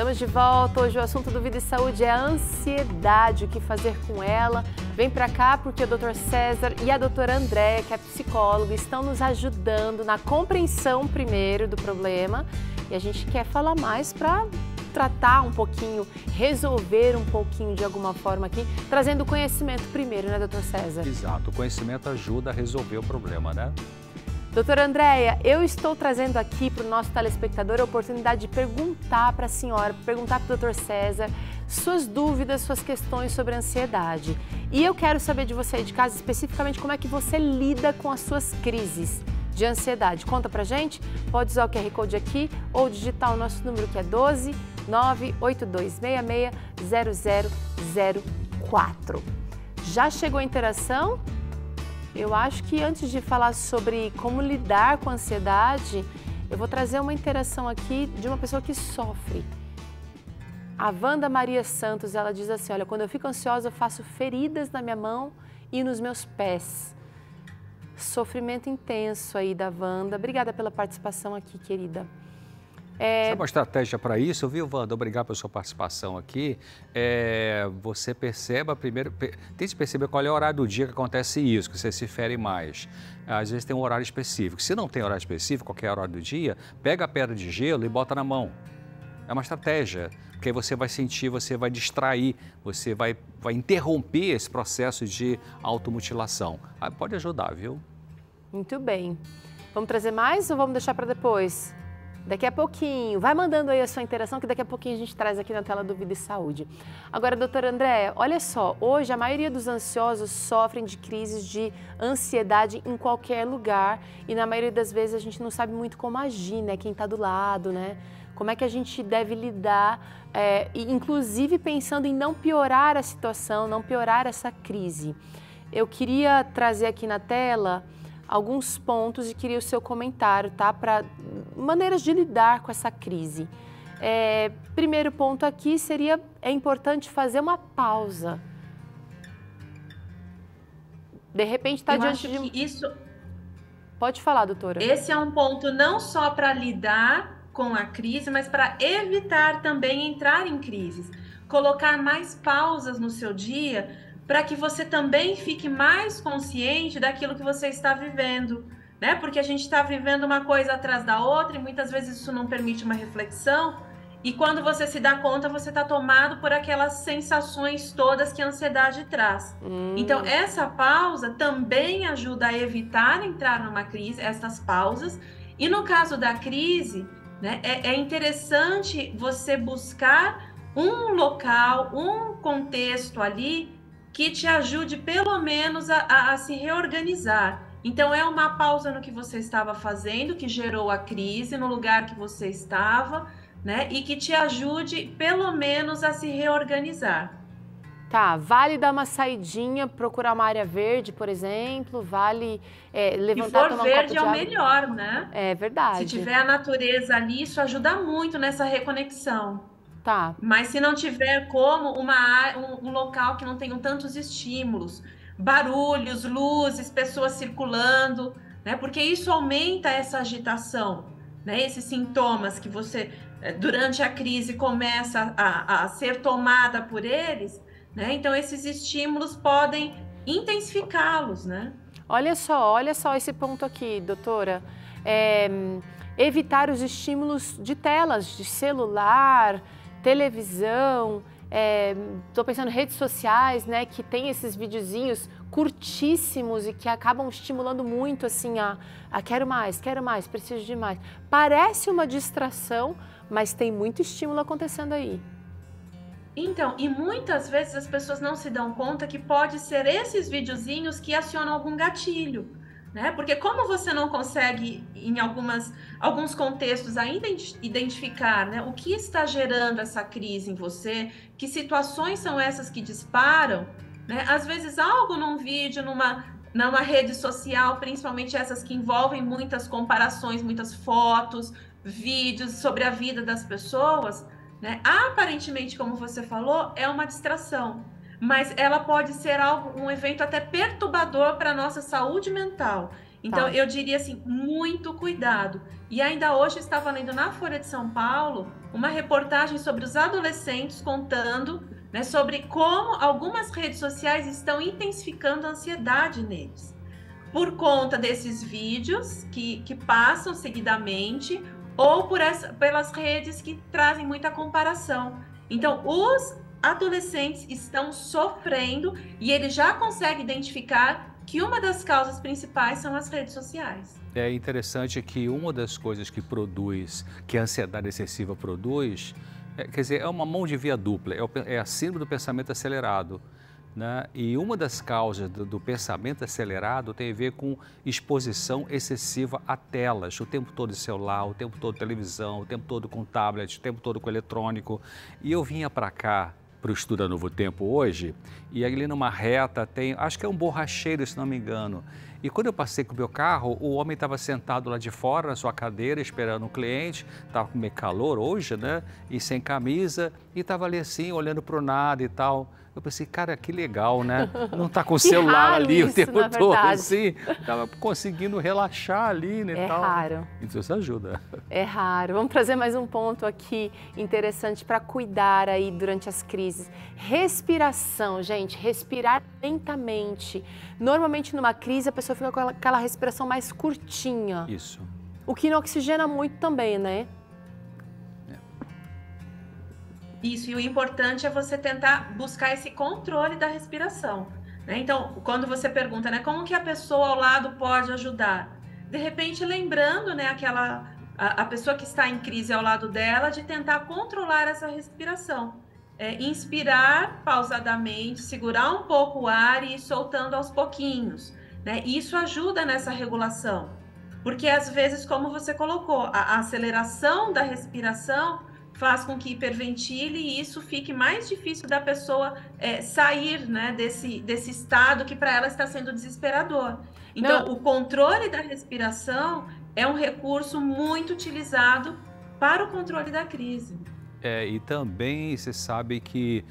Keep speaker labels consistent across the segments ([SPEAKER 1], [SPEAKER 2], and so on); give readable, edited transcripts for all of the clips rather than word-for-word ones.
[SPEAKER 1] Estamos de volta. Hoje o assunto do Vida e Saúde é a ansiedade, o que fazer com ela. Vem pra cá porque o Dr. César e a doutora Andréia, que é psicóloga, estão nos ajudando na compreensão primeiro do problema. E a gente quer falar mais para tratar um pouquinho, resolver um pouquinho de alguma forma aqui, trazendo conhecimento primeiro, né, Dr. César?
[SPEAKER 2] Exato, o conhecimento ajuda a resolver o problema, né?
[SPEAKER 1] Doutora Andréia, eu estou trazendo aqui para o nosso telespectador a oportunidade de perguntar para a senhora, perguntar para o Dr. César suas dúvidas, suas questões sobre a ansiedade. E eu quero saber de você aí de casa, especificamente, como é que você lida com as suas crises de ansiedade. Conta pra gente, pode usar o QR Code aqui ou digitar o nosso número que é 12 98266 0004. Já chegou a interação? Eu acho que antes de falar sobre como lidar com a ansiedade, eu vou trazer uma interação aqui de uma pessoa que sofre. A Wanda Maria Santos, ela diz assim, olha, quando eu fico ansiosa eu faço feridas na minha mão e nos meus pés. Sofrimento intenso aí da Wanda. Obrigada pela participação aqui, querida.
[SPEAKER 2] Sabe uma estratégia para isso, viu, Wanda? Obrigado pela sua participação aqui. Você perceba primeiro, tente perceber qual é o horário do dia que acontece isso, que você se fere mais. Às vezes tem um horário específico. Se não tem horário específico, qualquer horário do dia, pega a pedra de gelo e bota na mão. É uma estratégia, porque aí você vai sentir, você vai distrair, você vai interromper esse processo de automutilação. Pode ajudar, viu?
[SPEAKER 1] Muito bem. Vamos trazer mais ou vamos deixar para depois? Daqui a pouquinho. Vai mandando aí a sua interação, que daqui a pouquinho a gente traz aqui na tela do Vida e Saúde. Agora, doutora Andréia, olha só, hoje a maioria dos ansiosos sofrem de crises de ansiedade em qualquer lugar e na maioria das vezes a gente não sabe muito como agir, né? Quem está do lado, né? Como é que a gente deve lidar, inclusive pensando em não piorar a situação, não piorar essa crise. Eu queria trazer aqui na tela alguns pontos e queria o seu comentário, tá? Para maneiras de lidar com essa crise. Primeiro ponto aqui seria, é importante fazer uma pausa. De repente está diante de...
[SPEAKER 3] Isso...
[SPEAKER 1] Pode falar, doutora.
[SPEAKER 3] Esse é um ponto não só para lidar com a crise, mas para evitar também entrar em crises. Colocar mais pausas no seu dia para que você também fique mais consciente daquilo que você está vivendo, né? Porque a gente está vivendo uma coisa atrás da outra e muitas vezes isso não permite uma reflexão e quando você se dá conta, você está tomado por aquelas sensações todas que a ansiedade traz. Então, essa pausa também ajuda a evitar entrar numa crise, essas pausas. E no caso da crise, né, é interessante você buscar um local, um contexto ali que te ajude pelo menos a se reorganizar. Então, é uma pausa no que você estava fazendo, que gerou a crise, no lugar que você estava, né? E que te ajude pelo menos a se reorganizar.
[SPEAKER 1] Tá, vale dar uma saidinha, procurar uma área verde, por exemplo, vale levantar, tomar um copo de água.
[SPEAKER 3] Se for verde é o melhor, né?
[SPEAKER 1] É verdade.
[SPEAKER 3] Se tiver a natureza ali, isso ajuda muito nessa reconexão.
[SPEAKER 1] Tá.
[SPEAKER 3] Mas se não tiver como um local que não tenham tantos estímulos, barulhos, luzes, pessoas circulando, né? Porque isso aumenta essa agitação, né? Esses sintomas que você, durante a crise, começa a ser tomada por eles, né? Então esses estímulos podem intensificá-los, né?
[SPEAKER 1] Olha só esse ponto aqui, doutora. Evitar os estímulos de telas, de celular, televisão, estou pensando em redes sociais, né, que tem esses videozinhos curtíssimos e que acabam estimulando muito, assim, quero mais, preciso de mais. Parece uma distração, mas tem muito estímulo acontecendo aí.
[SPEAKER 3] Então, e muitas vezes as pessoas não se dão conta que pode ser esses videozinhos que acionam algum gatilho. Né? Porque como você não consegue, em alguns contextos, ainda identificar, né, o que está gerando essa crise em você, que situações são essas que disparam, né? Às vezes algo num vídeo, numa rede social, principalmente essas que envolvem muitas comparações, muitas fotos, vídeos sobre a vida das pessoas, né? Aparentemente, como você falou, é uma distração. Mas ela pode ser um evento até perturbador para a nossa saúde mental. Então, eu diria assim, muito cuidado. E ainda hoje eu estava lendo na Folha de São Paulo uma reportagem sobre os adolescentes contando, né, sobre como algumas redes sociais estão intensificando a ansiedade neles. Por conta desses vídeos que passam seguidamente ou pelas redes que trazem muita comparação. Então, os adolescentes estão sofrendo e eles já conseguem identificar que uma das causas principais são as redes sociais.
[SPEAKER 2] É interessante que uma das coisas que a ansiedade excessiva produz, quer dizer, é uma mão de via dupla, é a síndrome do pensamento acelerado. Né? E uma das causas do pensamento acelerado tem a ver com exposição excessiva a telas, o tempo todo celular, o tempo todo televisão, o tempo todo com tablet, o tempo todo com eletrônico. E eu vinha para cá, para o Estuda Novo Tempo hoje, e ali numa reta tem, acho que é um borracheiro, se não me engano. E quando eu passei com o meu carro, o homem estava sentado lá de fora, na sua cadeira, esperando um cliente, estava com meio calor hoje, né? E sem camisa, e estava ali assim, olhando para o nada e tal. Eu pensei, cara, que legal, né? Não está com o celular ali o tempo todo, assim. Estava conseguindo relaxar ali, né?
[SPEAKER 1] É raro.
[SPEAKER 2] Então isso ajuda.
[SPEAKER 1] É raro. Vamos trazer mais um ponto aqui interessante para cuidar aí durante as crises. Respiração, gente. Respirar lentamente. Normalmente numa crise a pessoa fica com aquela respiração mais curtinha.
[SPEAKER 2] Isso.
[SPEAKER 1] O que não oxigena muito também, né?
[SPEAKER 3] Isso, e o importante é você tentar buscar esse controle da respiração, né? Então, quando você pergunta, né, como que a pessoa ao lado pode ajudar? De repente, lembrando, né, a pessoa que está em crise ao lado dela, de tentar controlar essa respiração. Inspirar pausadamente, segurar um pouco o ar e ir soltando aos pouquinhos, né? Isso ajuda nessa regulação, porque às vezes, como você colocou, a aceleração da respiração faz com que hiperventile e isso fique mais difícil da pessoa sair, né, desse estado que para ela está sendo desesperador. Então, o controle da respiração é um recurso muito utilizado para o controle da crise.
[SPEAKER 2] E também você sabe que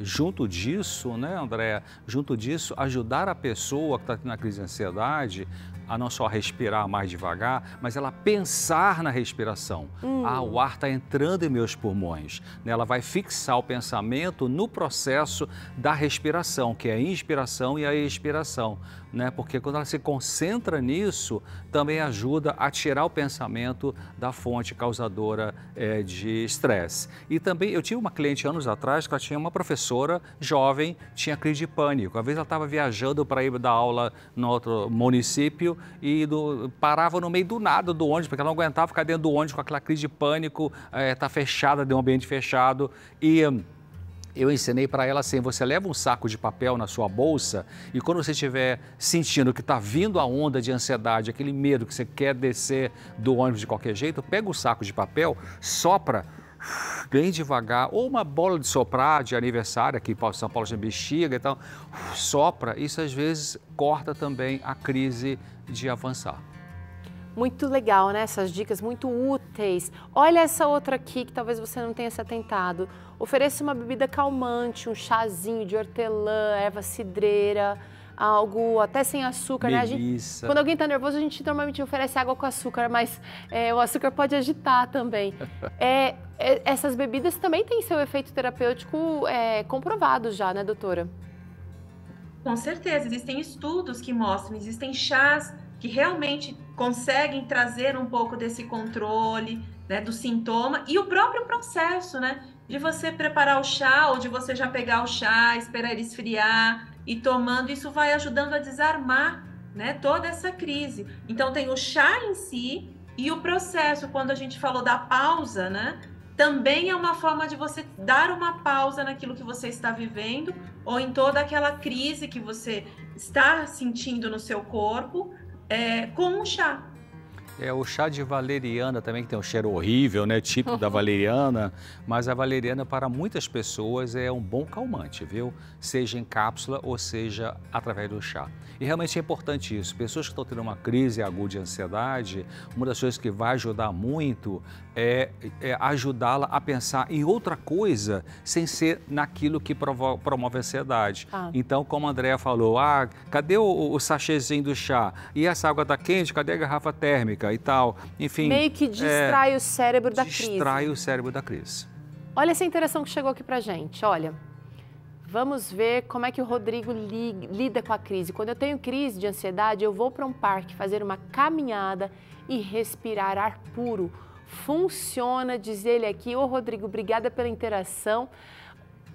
[SPEAKER 2] junto disso, né, Andréa, junto disso, ajudar a pessoa que está na crise de ansiedade a não só respirar mais devagar, mas ela pensar na respiração. O ar está entrando em meus pulmões. Né? Ela vai fixar o pensamento no processo da respiração, que é a inspiração e a expiração. Né? Porque quando ela se concentra nisso, também ajuda a tirar o pensamento da fonte causadora de estresse. E também, eu tive uma cliente anos atrás que ela tinha uma professora jovem, tinha crise de pânico. Às vezes ela estava viajando para ir dar aula no outro município e parava no meio do nada do ônibus, porque ela não aguentava ficar dentro do ônibus com aquela crise de pânico, tá fechada, de um ambiente fechado. E eu ensinei para ela assim, você leva um saco de papel na sua bolsa e quando você estiver sentindo que está vindo a onda de ansiedade, aquele medo que você quer descer do ônibus de qualquer jeito, pega o saco de papel, sopra bem devagar, ou uma bola de soprar de aniversário, aqui em São Paulo chama bexiga e tal, sopra, isso às vezes corta também a crise de avançar.
[SPEAKER 1] Muito legal, né? Essas dicas muito úteis. Olha essa outra aqui que talvez você não tenha se atentado. Ofereça uma bebida calmante, um chazinho de hortelã, erva cidreira, algo até sem açúcar,
[SPEAKER 2] Melissa.
[SPEAKER 1] Né? Quando alguém está nervoso, a gente normalmente oferece água com açúcar, mas o açúcar pode agitar também. Essas bebidas também têm seu efeito terapêutico comprovado já, né, doutora?
[SPEAKER 3] Com certeza, existem estudos que mostram, existem chás que realmente conseguem trazer um pouco desse controle, né, do sintoma e o próprio processo, né, de você preparar o chá ou de você já pegar o chá, esperar ele esfriar e tomando, isso vai ajudando a desarmar, né, toda essa crise. Então tem o chá em si e o processo, quando a gente falou da pausa, né, também é uma forma de você dar uma pausa naquilo que você está vivendo ou em toda aquela crise que você está sentindo no seu corpo, com um chá.
[SPEAKER 2] O chá de valeriana também, que tem um cheiro horrível, né? Típico da valeriana. Mas a valeriana, para muitas pessoas, é um bom calmante, viu? Seja em cápsula ou seja através do chá. E realmente é importante isso. Pessoas que estão tendo uma crise aguda de ansiedade, uma das coisas que vai ajudar muito é ajudá-la a pensar em outra coisa sem ser naquilo que promove a ansiedade. Então, como a Andréa falou, cadê o sachêzinho do chá? E essa água está quente? Cadê a garrafa térmica e tal? Enfim.
[SPEAKER 1] Meio que distrai o cérebro da crise.
[SPEAKER 2] Distrai o cérebro da crise.
[SPEAKER 1] Olha essa interação que chegou aqui pra gente, olha. Vamos ver como é que o Rodrigo lida com a crise. Quando eu tenho crise de ansiedade, eu vou para um parque fazer uma caminhada e respirar ar puro. Funciona, diz ele aqui. Ô, Rodrigo, obrigada pela interação.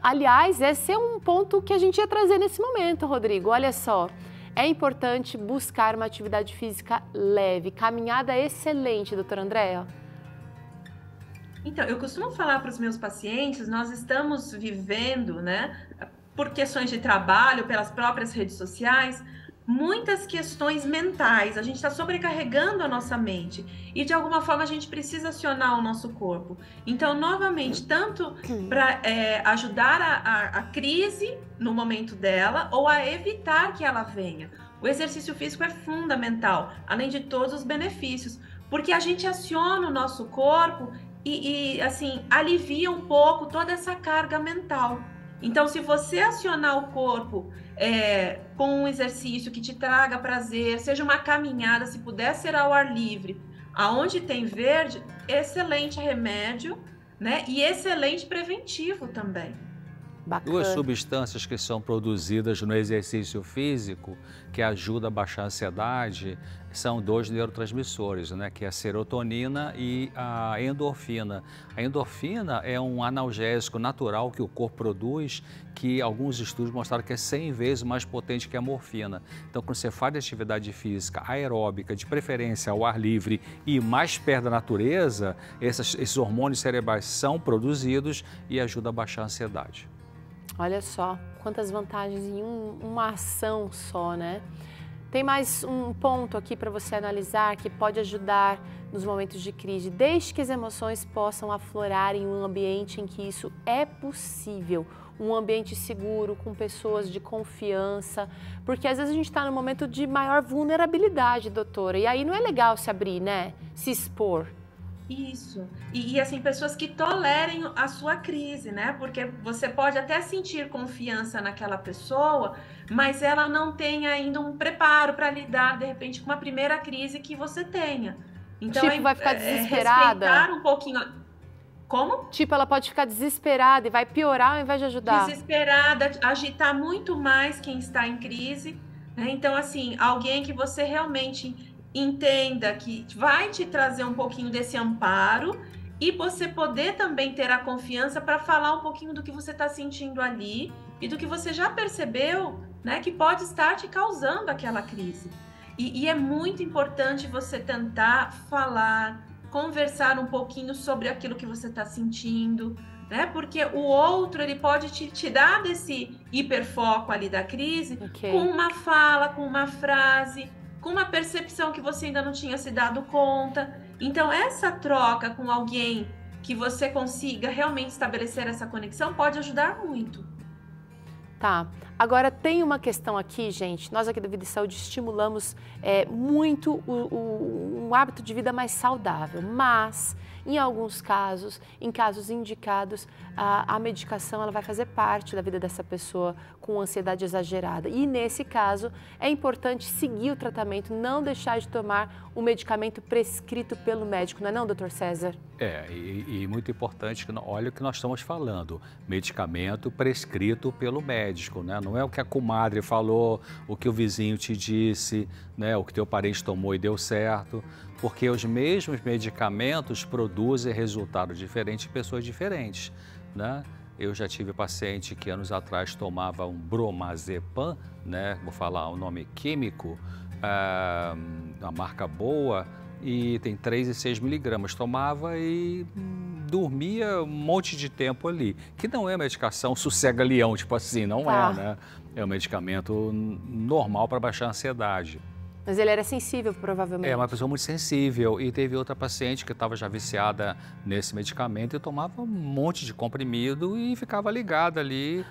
[SPEAKER 1] Aliás, esse é um ponto que a gente ia trazer nesse momento, Rodrigo. Olha só, é importante buscar uma atividade física leve. Caminhada excelente, doutora Andréa.
[SPEAKER 3] Então, eu costumo falar para os meus pacientes, nós estamos vivendo, né, por questões de trabalho, pelas próprias redes sociais, muitas questões mentais. A gente está sobrecarregando a nossa mente e, de alguma forma, a gente precisa acionar o nosso corpo. Então, novamente, tanto para ajudar a crise no momento dela ou a evitar que ela venha. O exercício físico é fundamental, além de todos os benefícios, porque a gente aciona o nosso corpo e assim, alivia um pouco toda essa carga mental. Então, se você acionar o corpo com um exercício que te traga prazer, seja uma caminhada, se puder ser ao ar livre, aonde tem verde, excelente remédio, né? E excelente preventivo também.
[SPEAKER 1] Bacana.
[SPEAKER 2] Duas substâncias que são produzidas no exercício físico, que ajudam a baixar a ansiedade, são dois neurotransmissores, né? Que é a serotonina e a endorfina. A endorfina é um analgésico natural que o corpo produz, que alguns estudos mostraram que é 100 vezes mais potente que a morfina. Então, quando você faz atividade física aeróbica, de preferência ao ar livre e mais perto da natureza, esses hormônios cerebrais são produzidos e ajudam a baixar a ansiedade.
[SPEAKER 1] Olha só, quantas vantagens em uma ação só, né? Tem mais um ponto aqui para você analisar que pode ajudar nos momentos de crise, desde que as emoções possam aflorar em um ambiente em que isso é possível, um ambiente seguro, com pessoas de confiança, porque às vezes a gente está num momento de maior vulnerabilidade, doutora, e aí não é legal se abrir, né? Se expor.
[SPEAKER 3] Isso. E assim, pessoas que tolerem a sua crise, né? Porque você pode até sentir confiança naquela pessoa, mas ela não tem ainda um preparo para lidar, de repente, com uma primeira crise que você tenha. Então,
[SPEAKER 1] tipo, vai ficar desesperada?
[SPEAKER 3] Respeitar um pouquinho. Como?
[SPEAKER 1] Tipo, ela pode ficar desesperada e vai piorar ao invés de ajudar.
[SPEAKER 3] Desesperada, agitar muito mais quem está em crise, né? Então, assim, alguém que você realmente entenda que vai te trazer um pouquinho desse amparo e você poder também ter a confiança para falar um pouquinho do que você está sentindo ali e do que você já percebeu, né, que pode estar te causando aquela crise. E é muito importante você tentar falar, conversar um pouquinho sobre aquilo que você está sentindo, né? Porque o outro, ele pode te dar desse hiperfoco ali da crise, com uma fala, com uma frase, com uma percepção que você ainda não tinha se dado conta. Então, essa troca com alguém que você consiga realmente estabelecer essa conexão pode ajudar muito.
[SPEAKER 1] Tá. Agora, tem uma questão aqui, gente. Nós aqui do Vida e Saúde estimulamos muito um hábito de vida mais saudável, mas em alguns casos, em casos indicados, a medicação ela vai fazer parte da vida dessa pessoa com ansiedade exagerada. E nesse caso, é importante seguir o tratamento, não deixar de tomar o medicamento prescrito pelo médico, não é não, doutor César?
[SPEAKER 2] E muito importante, olha o que nós estamos falando, medicamento prescrito pelo médico, né? Não é o que a comadre falou, o que o vizinho te disse, né? O que teu parente tomou e deu certo, porque os mesmos medicamentos produzem resultados diferentes em pessoas diferentes, né? Eu já tive paciente que anos atrás tomava um bromazepam, né? Vou falar o nome químico, uma marca boa, e tem 3 e 6 miligramas, tomava e dormia um monte de tempo ali, que não é medicação sossega-leão, tipo assim, não é, né? É um medicamento normal para baixar a ansiedade.
[SPEAKER 1] Mas ele era sensível, provavelmente.
[SPEAKER 2] É uma pessoa muito sensível. E teve outra paciente que estava já viciada nesse medicamento e tomava um monte de comprimido e ficava ligada ali.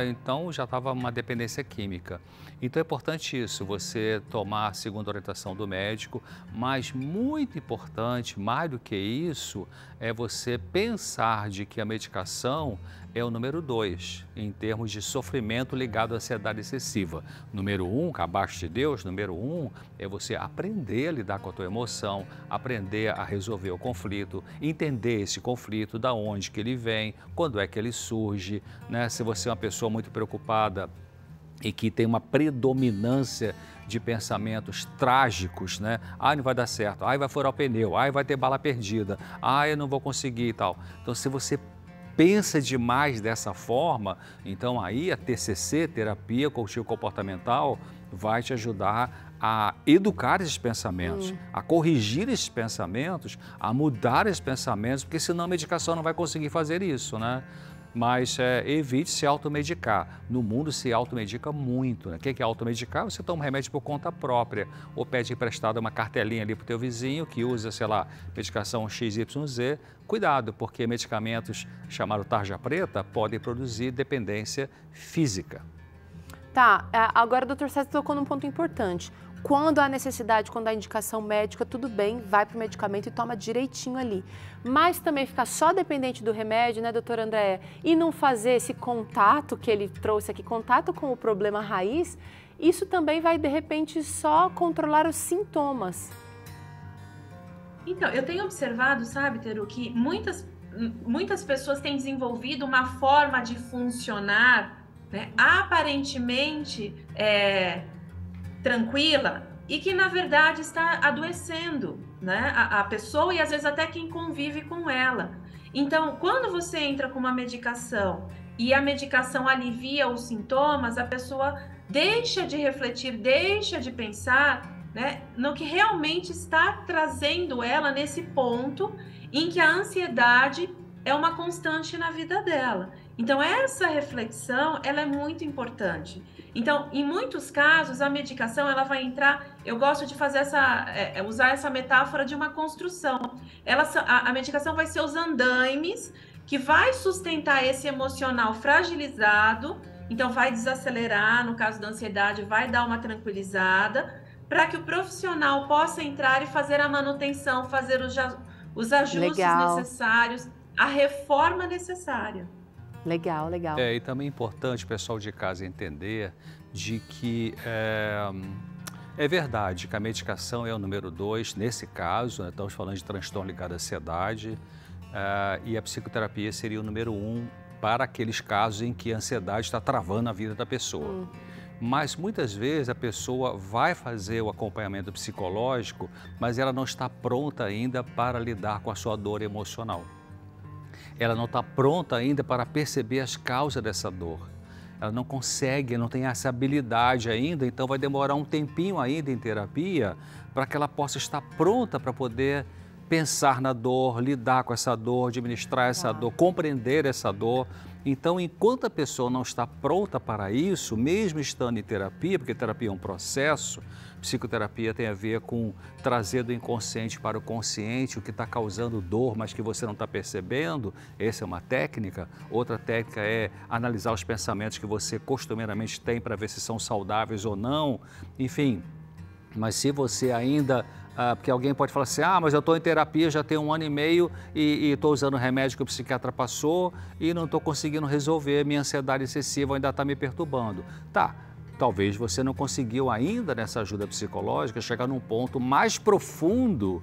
[SPEAKER 2] Então já estava uma dependência química. Então é importante isso, você tomar segundo a orientação do médico, mas muito importante, mais do que isso, é você pensar de que a medicação é o número 2, em termos de sofrimento ligado à ansiedade excessiva. Número 1, abaixo de Deus, número 1 é você aprender a lidar com a tua emoção, aprender a resolver o conflito, entender esse conflito, da onde que ele vem, quando é que ele surge, né? Se você é uma pessoa muito preocupada e que tem uma predominância de pensamentos trágicos, né? Ai, não vai dar certo, ai, vai furar o pneu, ai, vai ter bala perdida, ai, eu não vou conseguir e tal. Então, se você pensa demais dessa forma, então aí a TCC, terapia cognitivo comportamental, vai te ajudar a educar esses pensamentos, a corrigir esses pensamentos, a mudar esses pensamentos, porque senão a medicação não vai conseguir fazer isso, né? Mas evite se automedicar. No mundo se automedica muito, né? O que é automedicar? Você toma um remédio por conta própria ou pede emprestado uma cartelinha ali para o teu vizinho que usa, sei lá, medicação XYZ. Cuidado, porque medicamentos chamados tarja preta podem produzir dependência física.
[SPEAKER 1] Tá, agora o Dr. César tocou num ponto importante. Quando há necessidade, quando há indicação médica, tudo bem, vai para o medicamento e toma direitinho ali. Mas também ficar só dependente do remédio, né, doutora Andréa? E não fazer esse contato que ele trouxe aqui, contato com o problema raiz, isso também vai, de repente, só controlar os sintomas.
[SPEAKER 3] Então, eu tenho observado, sabe, Teru, que muitas pessoas têm desenvolvido uma forma de funcionar, né, aparentemente tranquila e que na verdade está adoecendo, né, a pessoa e às vezes até quem convive com ela. Então, quando você entra com uma medicação e a medicação alivia os sintomas, a pessoa deixa de refletir, deixa de pensar, né, no que realmente está trazendo ela nesse ponto em que a ansiedade é uma constante na vida dela. Então, essa reflexão, ela é muito importante. Então, em muitos casos, a medicação, ela vai entrar, eu gosto de fazer usar essa metáfora de uma construção. A medicação vai ser os andaimes que vai sustentar esse emocional fragilizado, então vai desacelerar, no caso da ansiedade, vai dar uma tranquilizada, para que o profissional possa entrar e fazer a manutenção, fazer os ajustes necessários, a reforma necessária.
[SPEAKER 1] Legal, legal.
[SPEAKER 2] E também é importante o pessoal de casa entender de que é verdade que a medicação é o número 2, nesse caso, né, estamos falando de transtorno ligado à ansiedade, e a psicoterapia seria o número 1 para aqueles casos em que a ansiedade está travando a vida da pessoa. Mas muitas vezes a pessoa vai fazer o acompanhamento psicológico, mas ela não está pronta ainda para lidar com a sua dor emocional. Ela não está pronta ainda para perceber as causas dessa dor. Ela não consegue, não tem essa habilidade ainda, então vai demorar um tempinho ainda em terapia para que ela possa estar pronta para poder pensar na dor, lidar com essa dor, administrar essa dor, compreender essa dor. Então, enquanto a pessoa não está pronta para isso, mesmo estando em terapia, porque terapia é um processo, psicoterapia tem a ver com trazer do inconsciente para o consciente o que está causando dor, mas que você não está percebendo. Essa é uma técnica. Outra técnica é analisar os pensamentos que você costumeiramente tem para ver se são saudáveis ou não. Enfim, mas se você ainda... porque alguém pode falar assim, mas eu estou em terapia já tem 1 ano e meio e estou usando o remédio que o psiquiatra passou e não estou conseguindo resolver, minha ansiedade excessiva ainda está me perturbando. Tá, talvez você não conseguiu ainda nessa ajuda psicológica chegar num ponto mais profundo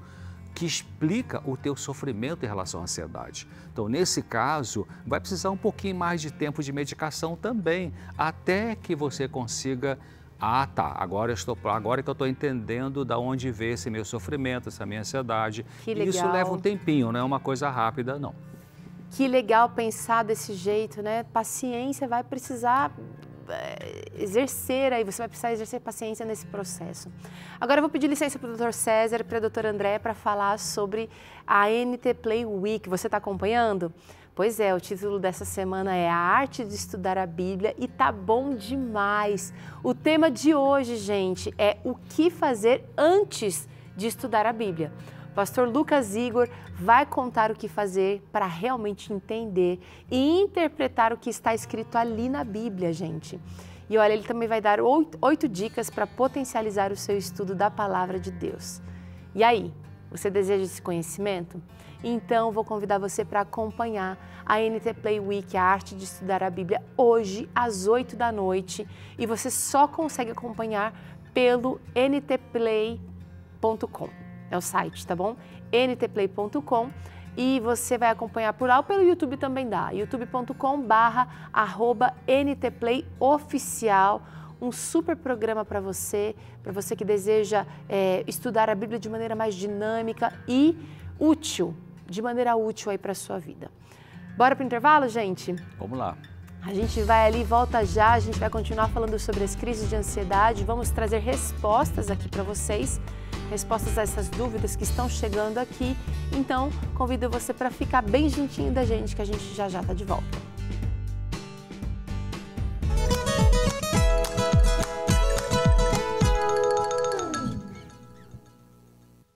[SPEAKER 2] que explica o teu sofrimento em relação à ansiedade. Então, nesse caso, vai precisar um pouquinho mais de tempo de medicação também, até que você consiga... tá, agora que eu estou entendendo de onde veio esse meu sofrimento, essa minha ansiedade.
[SPEAKER 1] Que legal.
[SPEAKER 2] Isso leva um tempinho, não é uma coisa rápida, não.
[SPEAKER 1] Que legal pensar desse jeito, né? Paciência vai precisar exercer aí, você vai precisar exercer paciência nesse processo. Agora eu vou pedir licença para o Dr. César e para a doutora Andréa para falar sobre a NT Play Week. Você está acompanhando? Pois é, o título dessa semana é A Arte de Estudar a Bíblia e tá bom demais. O tema de hoje, gente, é o que fazer antes de estudar a Bíblia. O pastor Lucas Igor vai contar o que fazer para realmente entender e interpretar o que está escrito ali na Bíblia, gente. E olha, ele também vai dar 8 dicas para potencializar o seu estudo da Palavra de Deus. E aí, você deseja esse conhecimento? Então, vou convidar você para acompanhar a NT Play Week, a arte de estudar a Bíblia, hoje às 8 da noite. E você só consegue acompanhar pelo ntplay.com. É o site, tá bom? ntplay.com. E você vai acompanhar por lá ou pelo YouTube também dá. youtube.com/ntplayoficial. Um super programa para você que deseja estudar a Bíblia de maneira mais dinâmica e útil, de maneira útil aí para a sua vida. Bora para o intervalo, gente?
[SPEAKER 2] Vamos lá.
[SPEAKER 1] A gente vai ali, volta já, a gente vai continuar falando sobre as crises de ansiedade, vamos trazer respostas aqui para vocês, respostas a essas dúvidas que estão chegando aqui. Então, convido você para ficar bem juntinho da gente, que a gente já está de volta.